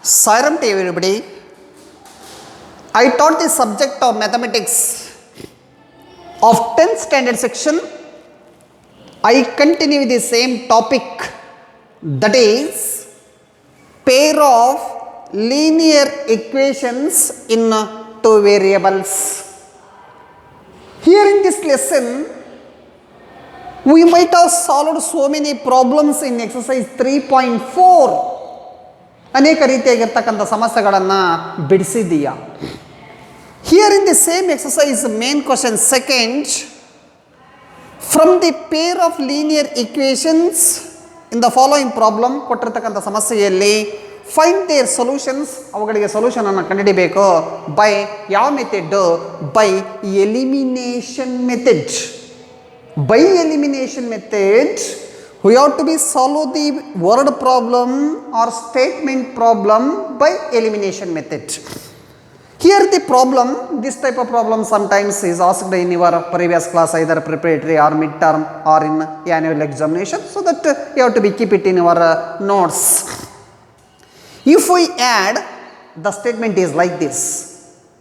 Sairam to everybody. I taught the subject of mathematics of 10th standard section. I continue with the same topic, that is pair of linear equations in two variables. Here in this lesson, we might have solved so many problems in exercise 3.4. ಅನೇಕ ರೀತಿಯಾಗಿರ್ತಕ್ಕಂಥ ಸಮಸ್ಯೆಗಳನ್ನು ಬಿಡಿಸಿದೀಯಾ. Here in the same exercise main question second, from the pair of linear equations in the following problem, ಕೊಟ್ಟಿರ್ತಕ್ಕಂಥ ಸಮಸ್ಯೆಯಲ್ಲಿ find there solutions, ಅವುಗಳಿಗೆ ಸೊಲ್ಯೂಷನನ್ನು ಕಂಡುಹಿಡಿಬೇಕು. By ಯಾವ method? By elimination method. By elimination method, we have to be solve the word problem or statement problem by elimination method. Here the problem, this type of problem sometimes is asked in your previous class, either preparatory or midterm or in annual examination, so that you have to be keep it in your notes. If we add, the statement is like this.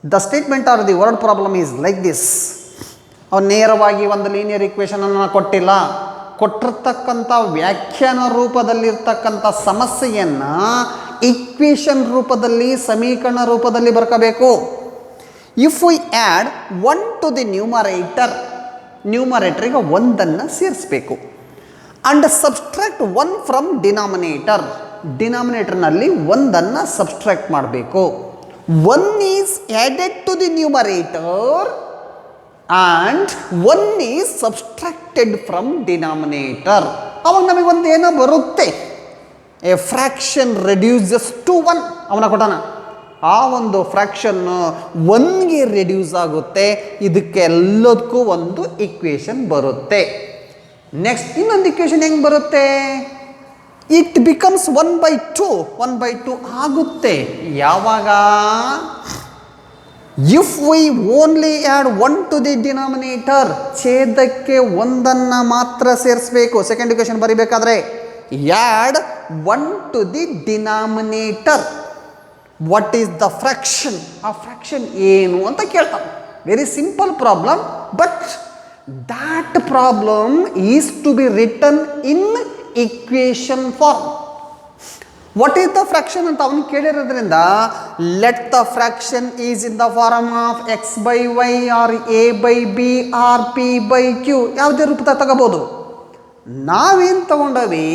The statement or the word problem is like this. ಅವನು ನೇರವಾಗಿ ಒಂದು linear ಈಕ್ವೇಷನನ್ನು ಕೊಟ್ಟಿಲ್ಲ, ಕೊಟ್ಟಿರ್ತಕ್ಕಂಥ ವ್ಯಾಖ್ಯಾನ ರೂಪದಲ್ಲಿರ್ತಕ್ಕಂಥ ಸಮಸ್ಯೆಯನ್ನು equation ರೂಪದಲ್ಲಿ, ಸಮೀಕರಣ ರೂಪದಲ್ಲಿ ಬರ್ಕೋಬೇಕು. If we add 1 to the ನ್ಯೂಮರೇಟರಿಗೆ ಒಂದನ್ನು ಸೇರಿಸಬೇಕು. ಅಂಡ್ ಸಬ್ಸ್ಟ್ರಾಕ್ಟ್ 1 ಫ್ರಮ್ ಡಿನಾಮಿನೇಟರ್ನಲ್ಲಿ ಒಂದನ್ನು ಸಬ್ಸ್ಟ್ರಾಕ್ಟ್ ಮಾಡಬೇಕು. 1 is added to the numerator and 1 is subtracted from denominator. ಅವಾಗ ನಮಗೆ ಒಂದು ಏನೋ ಬರುತ್ತೆ, ಎ ಫ್ರ್ಯಾಕ್ಷನ್ ರೆಡ್ಯೂಸಸ್ ಟು 1. ಅವನ ಕೊಟ್ಟಾನ, ಆ ಒಂದು ಫ್ರ್ಯಾಕ್ಷನ್ 1ಗೆ ರೆಡ್ಯೂಸ್ ಆಗುತ್ತೆ. ಇದಕ್ಕೆ ಎಲ್ಲದಕ್ಕೂ ಒಂದು ಈಕ್ವೇಷನ್ ಬರುತ್ತೆ. ನೆಕ್ಸ್ಟ್ ಇನ್ನೊಂದು ಈಕ್ವೇಷನ್ ಹೆಂಗೆ ಬರುತ್ತೆ? ಇಟ್ ಬಿಕಮ್ಸ್ 1/2 ಆಗುತ್ತೆ. ಯಾವಾಗ? If we only add 1 to the denominator, ಛೇದಕ್ಕೆ ಒಂದನ್ನು ಮಾತ್ರ ಸೇರಿಸಬೇಕು. ಸೆಕೆಂಡ್ ಇಕ್ವೇಷನ್ ಬರೀಬೇಕಾದ್ರೆ add 1 to the denominator, what is the fraction? ಆ ಫ್ರ್ಯಾಕ್ಷನ್ ಏನು ಅಂತ ಕೇಳ್ತಾರೆ. Very simple problem, but that problem is to be written in equation form. What is the fraction ಅಂತ ಅವನು ಕೇಳಿರೋದ್ರಿಂದ, let the fraction is in the form of x/y or a/b or p/q, ಯಾವುದೇ ರೂಪದಾಗ ತಗೋಬೋದು. ನಾವೇನು ತಗೊಂಡವಿ?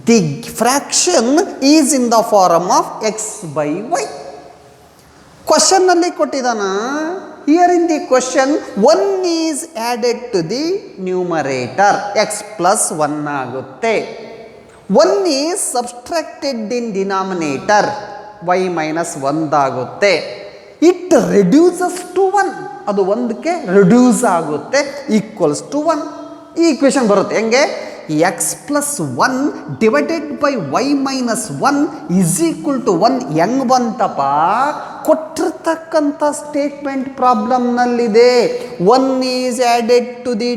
The fraction is in the form of x/y. ಕ್ವಶನ್ನಲ್ಲಿ ಕೊಟ್ಟಿದ್ದಾನ. Here in the question 1 is added to the numerator, x+1 ಆಗುತ್ತೆ. 1 is subtracted in denominator, y-1 ಆಗುತ್ತೆ. It reduces to 1, ಅದು 1ಕ್ಕೆ ರೆಡ್ಯೂಸ್ ಆಗುತ್ತೆ, ಈಕ್ವಲ್ಸ್ ಟು 1. ಈ ಈಕ್ವೇಷನ್ ಬರುತ್ತೆ ಹೆಂಗೆ? x+1 divided by y-1 is equal to 1. ಹೆಂಗೆ ಬಂತಪ್ಪ? ಕೊಟ್ಟಿರ್ತಕ್ಕಂಥ ಸ್ಟೇಟ್ಮೆಂಟ್ ಪ್ರಾಬ್ಲಮ್ನಲ್ಲಿದೆ. 1 is added to the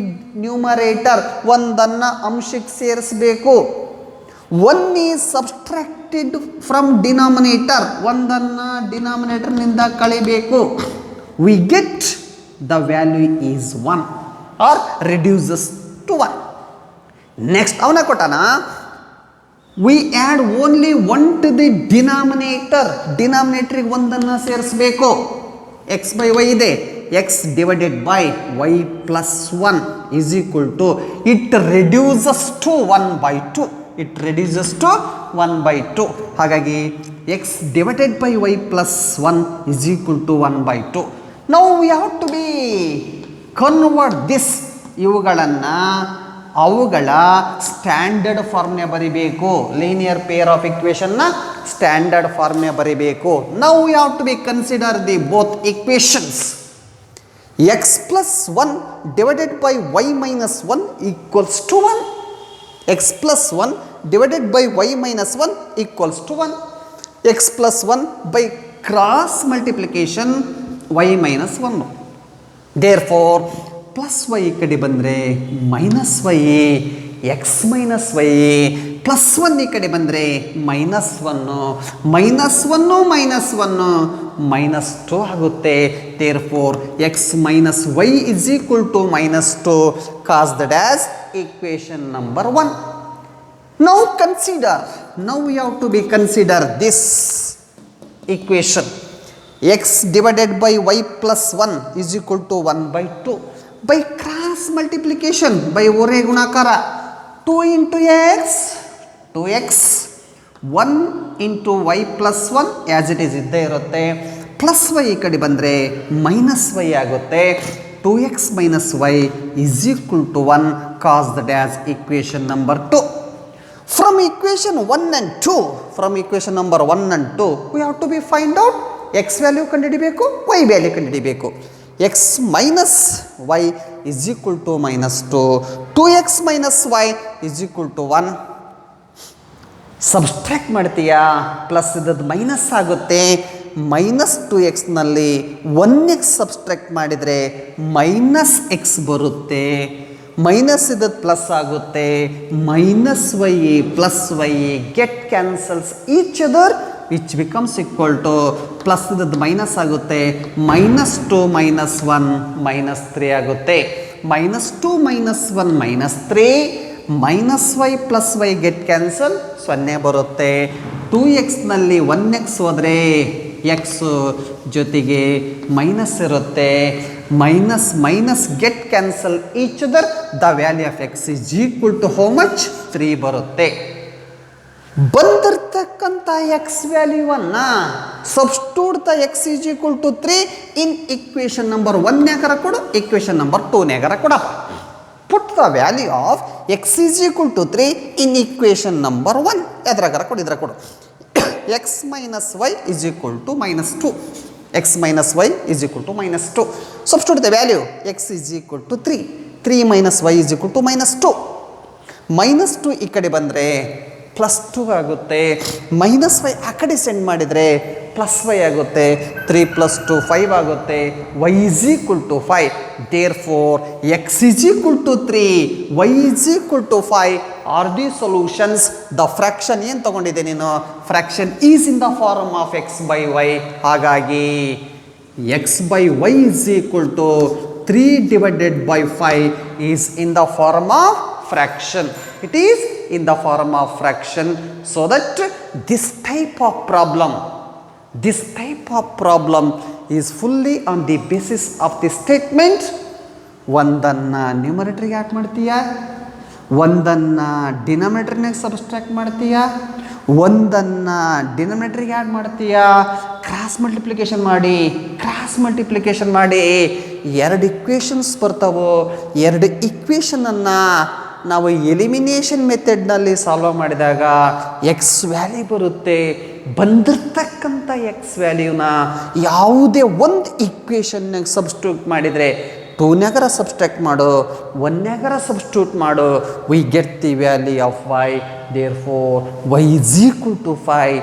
numerator, ಒಂದನ್ನು ಅಂಶಕ್ಕೆ ಸೇರಿಸಬೇಕು. 1 ಈಸ್ ಸಬ್ಸ್ಟ್ರಾಕ್ಟೆಡ್ ಫ್ರಮ್ ಡಿನಾಮಿನೇಟರ್, ಒಂದನ್ನು ಡಿನಾಮಿನೇಟರ್ನಿಂದ ಕಳಿಬೇಕು. We get the value is 1 or reduces to 1. Next ಅವನ ಕೊಟ್ಟಾನ, we add only 1 to the ಡಿನಾಮಿನೇಟರ್ಗೆ ಒಂದನ್ನು ಸೇರಿಸಬೇಕು. x/y ಇದೆ, x divided by y+1 is equal to, it reduces to 1/2. It reduces to 1/2. ಹಾಗಾಗಿ x divided by y+1 is equal to 1/2. Now we have to be convert this, ಇವುಗಳನ್ನು ಅವುಗಳ standard ಫಾರ್ಮ್ನೇ ಬರಿಬೇಕು. Linear pair of ಇಕ್ವೇಷನ್ನ standard ಫಾರ್ಮ್ನೇ ಬರಿಬೇಕು. Now we have to be consider the both equations. x+1 divided by y-1 equals to 1. x+1 divided by y-1 equals to 1. x+1 by cross multiplication y-1. Therefore, plus y ಈ ಕಡೆ ಬಂದರೆ -y, x - y plus 1 ಈ ಕಡೆ ಬಂದರೆ minus 1, minus 1 minus 1 minus 2 ಆಗುತ್ತೆ. therefore x minus y is equal to minus 2, cause that as equation number 1. Now we have to be consider this equation. X divided by y plus 1 is equal to 1 by 2. By cross multiplication, by ಒರೆ ಗುಣಾಕಾರ, 2 into x, 2x, 1 into y plus 1 as it is ಇದ್ದೇ ಇರುತ್ತೆ. Plus Y ಈ ಕಡೆ ಬಂದರೆ minus Y ಆಗುತ್ತೆ. 2x minus y is equal to 1, cause that as equation number 2. From equation 1 and 2, from equation number 1 and 2, we have to be find out x value ಕಂಡುಹಿಡಿಬೇಕು, y value ಕಂಡುಹಿಡಿಬೇಕು. x minus y is equal to minus 2, 2x minus y is equal to 1. Subtract ಮಾಡ್ತೀಯಾ, plus ಇದ್ದದ್ದು minus ಆಗುತ್ತೆ. Minus 2xನಲ್ಲಿ 1x subtract ಮಾಡಿದರೆ minus x ಬರುತ್ತೆ. Minus ಇದ್ದದ್ದು plus ಆಗುತ್ತೆ. Minus y plus y get cancels each other which becomes equal to plus ಇದ್ದದ್ದು minus ಆಗುತ್ತೆ. ಮೈನಸ್ 2 ಮೈನಸ್ 1 ಮೈನಸ್ 3 ಆಗುತ್ತೆ. Minus 2 minus 1 minus 3, minus y plus y get cancel 0 ಬರುತ್ತೆ. 2xನಲ್ಲಿ 1x ಹೋದರೆ x ಜೊತೆಗೆ ಮೈನಸ್ ಇರುತ್ತೆ. Minus minus get cancel each other, the value of x is equal to how much 3 ಬರುತ್ತೆ. ಬಂದಿರ್ತಕ್ಕಂಥ x ವ್ಯಾಲ್ಯೂವನ್ನು substitute the x is equal to 3 in equation number 1 ನ್ಯಾಗರ ಕೊಡು, ಇಕ್ವೇಷನ್ ನಂಬರ್ 2 ನ್ಯಾಗರ ಕೊಡಪ್ಪ. Put the value of x is equal to 3 in equation number 1. ಎದ್ರಾಗರ ಕೊಡು, ಇದ್ರ ಕೊಡು. x minus y is equal to minus 2. x minus y is equal to minus 2. Substitute the value. X is equal to 3. 3 minus y is equal to minus 2. Minus 2 ಈ ಕಡೆ ಬಂದರೆ plus 2 ಆಗುತ್ತೆ. Minus Y ಆ ಕಡೆ send ಮಾಡಿದರೆ plus Y ಆಗುತ್ತೆ. 3 plus 2 5 ಆಗುತ್ತೆ. y is equal to 5. therefore x is equal to 3, y is equal to 5 are the solutions. the fraction ಏನು ತಗೊಂಡಿದ್ದೆ ನೀನು, fraction is in the form of x by y. ಹಾಗಾಗಿ x by y is equal to 3 divided by 5 is in the form of fraction. It is in the form of fraction, so that this type of problem is fully on the basis of the statement. ಒಂದನ್ನು ನ್ಯೂಮರೇಟರ್ಗೆ ಯಾಕೆ ಮಾಡ್ತೀಯಾ, ಒಂದನ್ನು ಡಿನಾಮಿನೇಟರ್ನಾಗ subtract ಮಾಡ್ತೀಯಾ, ಒಂದನ್ನು ಡಿನಾಮಿನೇಟರ್ಗೆ add ಮಾಡ್ತೀಯಾ. Cross multiplication ಮಾಡಿ ಎರಡು equations ಬರ್ತಾವೋ. ಎರಡು ಇಕ್ವೇಷನನ್ನು ನಾವು ಎಲಿಮಿನೇಷನ್ ಮೆಥಡ್ನಲ್ಲಿ ಸಾಲ್ವ್ ಮಾಡಿದಾಗ ಎಕ್ಸ್ ವ್ಯಾಲ್ಯೂ ಬರುತ್ತೆ. ಬಂದಿರ್ತಕ್ಕಂಥ ಎಕ್ಸ್ ವ್ಯಾಲ್ಯೂನ ಯಾವುದೇ ಒಂದು ಇಕ್ವೇಷನ್ನಾಗ ಸಬ್ಸ್ಟಿಟ್ಯೂಟ್ ಮಾಡಿದರೆ 2ನ್ಯಾಗರ ಸಬ್ಸ್ಟ್ರಾಕ್ಟ್ ಮಾಡು, 1ನ್ಯಾಗರ ಸಬ್ಸ್ಟಿಟ್ಯೂಟ್ ಮಾಡು, we get the value of y. therefore y is equal to 5,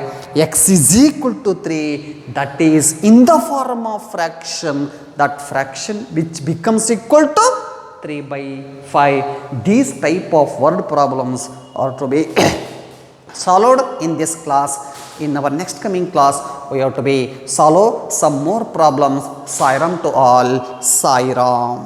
x is equal to 3. that is in the form of fraction, that fraction which becomes equal to 3 by 5. These type of word problems are to be solved in this class. In our next coming class, we have to be solve some more problems. Sai Ram to all. Sai Ram.